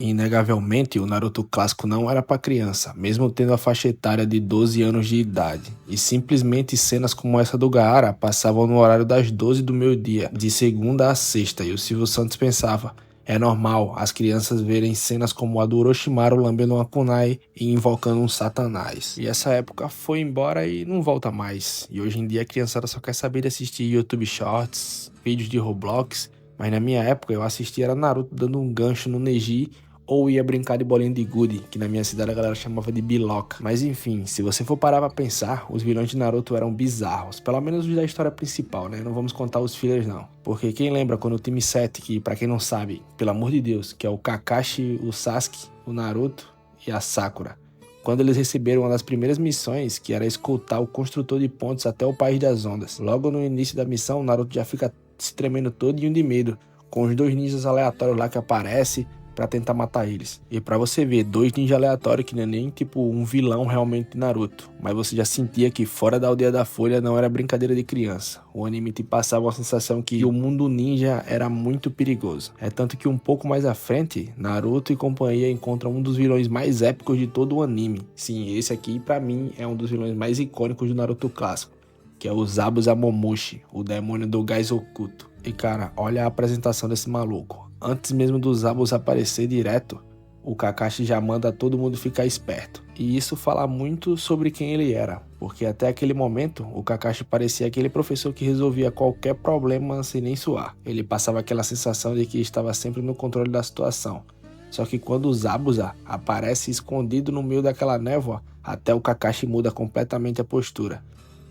Inegavelmente, o Naruto clássico não era para criança, mesmo tendo a faixa etária de 12 anos de idade. E simplesmente cenas como essa do Gaara passavam no horário das 12 do meio-dia, de segunda a sexta, e o Silvio Santos pensava: é normal as crianças verem cenas como a do Orochimaru lambendo uma kunai e invocando um satanás. E essa época foi embora e não volta mais. E hoje em dia a criançada só quer saber de assistir YouTube Shorts, vídeos de Roblox. Mas na minha época eu assistia era Naruto dando um gancho no Neji ou ia brincar de bolinha de gude, que na minha cidade a galera chamava de biloca. Mas enfim, se você for parar pra pensar, os vilões de Naruto eram bizarros, pelo menos os da história principal, né? Não vamos contar os fillers não. Porque quem lembra quando o time 7, que pra quem não sabe, pelo amor de Deus, que é o Kakashi, o Sasuke, o Naruto e a Sakura, quando eles receberam uma das primeiras missões, que era escoltar o construtor de pontes até o País das Ondas. Logo no início da missão, o Naruto já fica se tremendo todinho de medo, com os dois ninjas aleatórios lá que aparecem pra tentar matar eles. E pra você ver, dois ninjas aleatórios que não é nem tipo um vilão realmente de Naruto, mas você já sentia que fora da Aldeia da Folha não era brincadeira de criança. O anime te passava uma sensação que o mundo ninja era muito perigoso. É tanto que um pouco mais à frente, Naruto e companhia encontram um dos vilões mais épicos de todo o anime. Sim, esse aqui pra mim é um dos vilões mais icônicos do Naruto clássico, que é o Zabuza Momoshi, o demônio do gás oculto. E cara, olha a apresentação desse maluco. Antes mesmo do Zabuza aparecer direto, o Kakashi já manda todo mundo ficar esperto. E isso fala muito sobre quem ele era, porque até aquele momento o Kakashi parecia aquele professor que resolvia qualquer problema sem nem suar. Ele passava aquela sensação de que estava sempre no controle da situação. Só que quando o Zabuza aparece escondido no meio daquela névoa, até o Kakashi muda completamente a postura.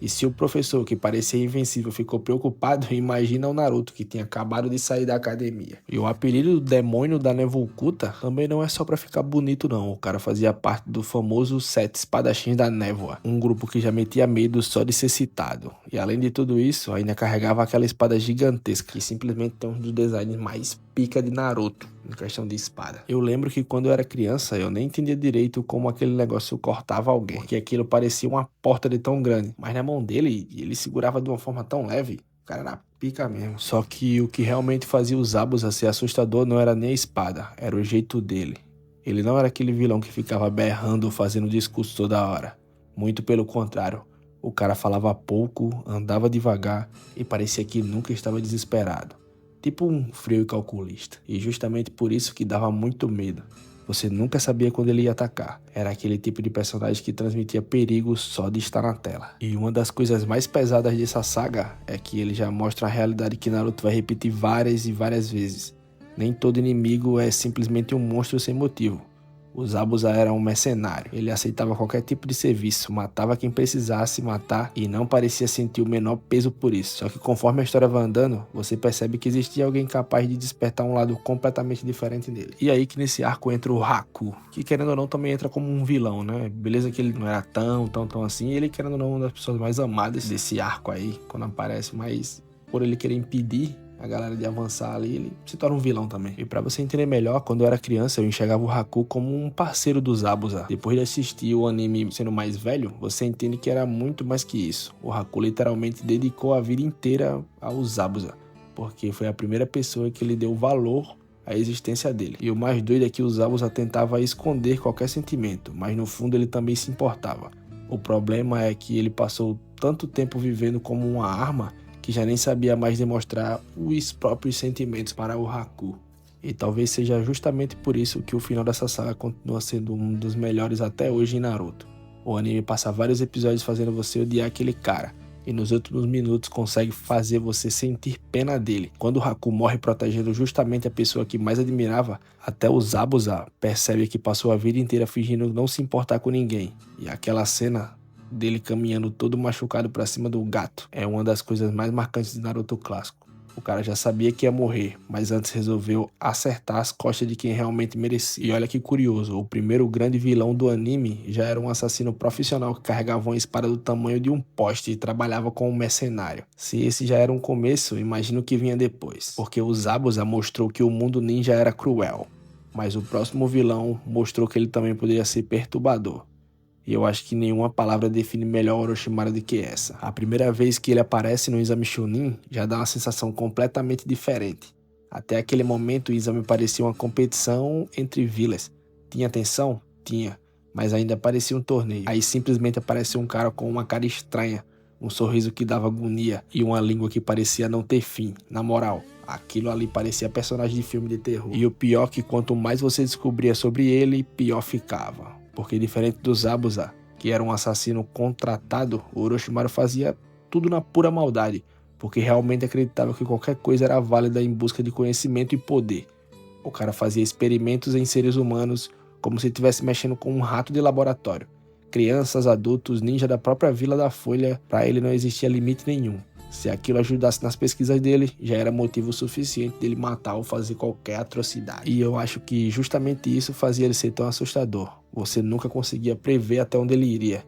E se o professor, que parecia invencível, ficou preocupado, imagina o Naruto, que tinha acabado de sair da academia. E o apelido do demônio da névoa oculta também não é só pra ficar bonito não. O cara fazia parte do famoso Sete Espadachins da Névoa, um grupo que já metia medo só de ser citado. E além de tudo isso, ainda carregava aquela espada gigantesca, que simplesmente tem um dos designs mais pica de Naruto, em questão de espada. Eu lembro que quando eu era criança, eu nem entendia direito como aquele negócio cortava alguém, porque aquilo parecia uma porta de tão grande, mas na mão dele, ele segurava de uma forma tão leve, o cara era pica mesmo. Só que o que realmente fazia os Zabuza ser assustador não era nem a espada, era o jeito dele. Ele não era aquele vilão que ficava berrando, fazendo discurso toda hora. Muito pelo contrário, o cara falava pouco, andava devagar e parecia que nunca estava desesperado. Tipo um frio e calculista. E justamente por isso que dava muito medo. Você nunca sabia quando ele ia atacar. Era aquele tipo de personagem que transmitia perigo só de estar na tela. E uma das coisas mais pesadas dessa saga é que ele já mostra a realidade que Naruto vai repetir várias e várias vezes. Nem todo inimigo é simplesmente um monstro sem motivo. O Zabuza era um mercenário. Ele aceitava qualquer tipo de serviço, matava quem precisasse matar e não parecia sentir o menor peso por isso. Só que conforme a história vai andando, você percebe que existia alguém capaz de despertar um lado completamente diferente nele. E aí que nesse arco entra o Haku, que querendo ou não também entra como um vilão, né? Beleza que ele não era tão assim, e ele querendo ou não uma das pessoas mais amadas desse arco aí, quando aparece, mas por ele querer impedir a galera de avançar ali, ele se torna um vilão também. E pra você entender melhor, quando eu era criança, eu enxergava o Haku como um parceiro do Zabuza. Depois de assistir o anime sendo mais velho, você entende que era muito mais que isso. O Haku literalmente dedicou a vida inteira ao Zabuza, porque foi a primeira pessoa que lhe deu valor à existência dele. E o mais doido é que o Zabuza tentava esconder qualquer sentimento, mas no fundo ele também se importava. O problema é que ele passou tanto tempo vivendo como uma arma que já nem sabia mais demonstrar os próprios sentimentos para o Haku. E talvez seja justamente por isso que o final dessa saga continua sendo um dos melhores até hoje em Naruto. O anime passa vários episódios fazendo você odiar aquele cara, e nos últimos minutos consegue fazer você sentir pena dele. Quando o Haku morre protegendo justamente a pessoa que mais admirava, até o Zabuza percebe que passou a vida inteira fingindo não se importar com ninguém. E aquela cena dele caminhando todo machucado pra cima do gato é uma das coisas mais marcantes de Naruto clássico. O cara já sabia que ia morrer, mas antes resolveu acertar as costas de quem realmente merecia. E olha que curioso, o primeiro grande vilão do anime já era um assassino profissional que carregava uma espada do tamanho de um poste e trabalhava como um mercenário. Se esse já era um começo, imagina o que vinha depois. Porque o Zabuza mostrou que o mundo ninja era cruel, mas o próximo vilão mostrou que ele também poderia ser perturbador. E eu acho que nenhuma palavra define melhor o Orochimaru do que essa. A primeira vez que ele aparece no Exame Chunin já dá uma sensação completamente diferente. Até aquele momento o exame parecia uma competição entre vilas. Tinha tensão? Tinha, mas ainda parecia um torneio. Aí simplesmente apareceu um cara com uma cara estranha, um sorriso que dava agonia e uma língua que parecia não ter fim. Na moral, aquilo ali parecia personagem de filme de terror. E o pior é que quanto mais você descobria sobre ele, pior ficava. Porque diferente do Zabuza, que era um assassino contratado, o Orochimaru fazia tudo na pura maldade, porque realmente acreditava que qualquer coisa era válida em busca de conhecimento e poder. O cara fazia experimentos em seres humanos como se estivesse mexendo com um rato de laboratório. Crianças, adultos, ninja da própria Vila da Folha, para ele não existia limite nenhum. Se aquilo ajudasse nas pesquisas dele, já era motivo suficiente dele matar ou fazer qualquer atrocidade. E eu acho que justamente isso fazia ele ser tão assustador. Você nunca conseguia prever até onde ele iria.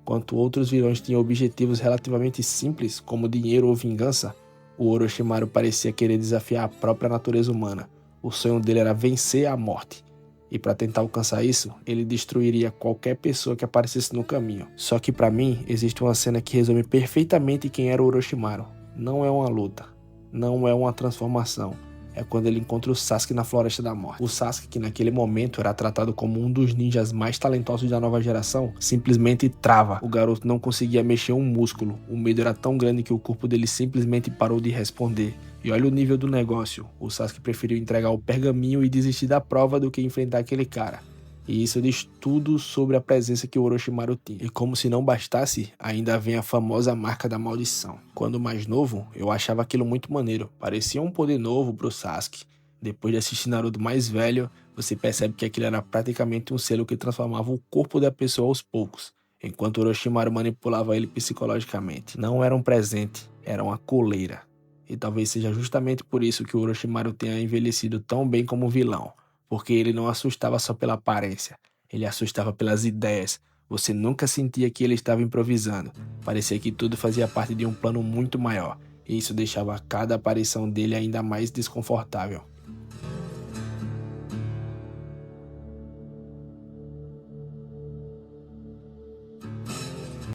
Enquanto outros vilões tinham objetivos relativamente simples, como dinheiro ou vingança, o Orochimaru parecia querer desafiar a própria natureza humana. O sonho dele era vencer a morte. E para tentar alcançar isso, ele destruiria qualquer pessoa que aparecesse no caminho. Só que para mim, existe uma cena que resume perfeitamente quem era o Orochimaru. Não é uma luta, não é uma transformação. É quando ele encontra o Sasuke na Floresta da Morte. O Sasuke, que naquele momento era tratado como um dos ninjas mais talentosos da nova geração, simplesmente trava. O garoto não conseguia mexer um músculo. O medo era tão grande que o corpo dele simplesmente parou de responder. E olha o nível do negócio. O Sasuke preferiu entregar o pergaminho e desistir da prova do que enfrentar aquele cara. E isso diz tudo sobre a presença que o Orochimaru tinha. E como se não bastasse, ainda vem a famosa marca da maldição. Quando mais novo, eu achava aquilo muito maneiro. Parecia um poder novo pro Sasuke. Depois de assistir Naruto mais velho, você percebe que aquilo era praticamente um selo que transformava o corpo da pessoa aos poucos, enquanto Orochimaru manipulava ele psicologicamente. Não era um presente, era uma coleira. E talvez seja justamente por isso que o Orochimaru tenha envelhecido tão bem como vilão. Porque ele não assustava só pela aparência, ele assustava pelas ideias. Você nunca sentia que ele estava improvisando. Parecia que tudo fazia parte de um plano muito maior. E isso deixava cada aparição dele ainda mais desconfortável.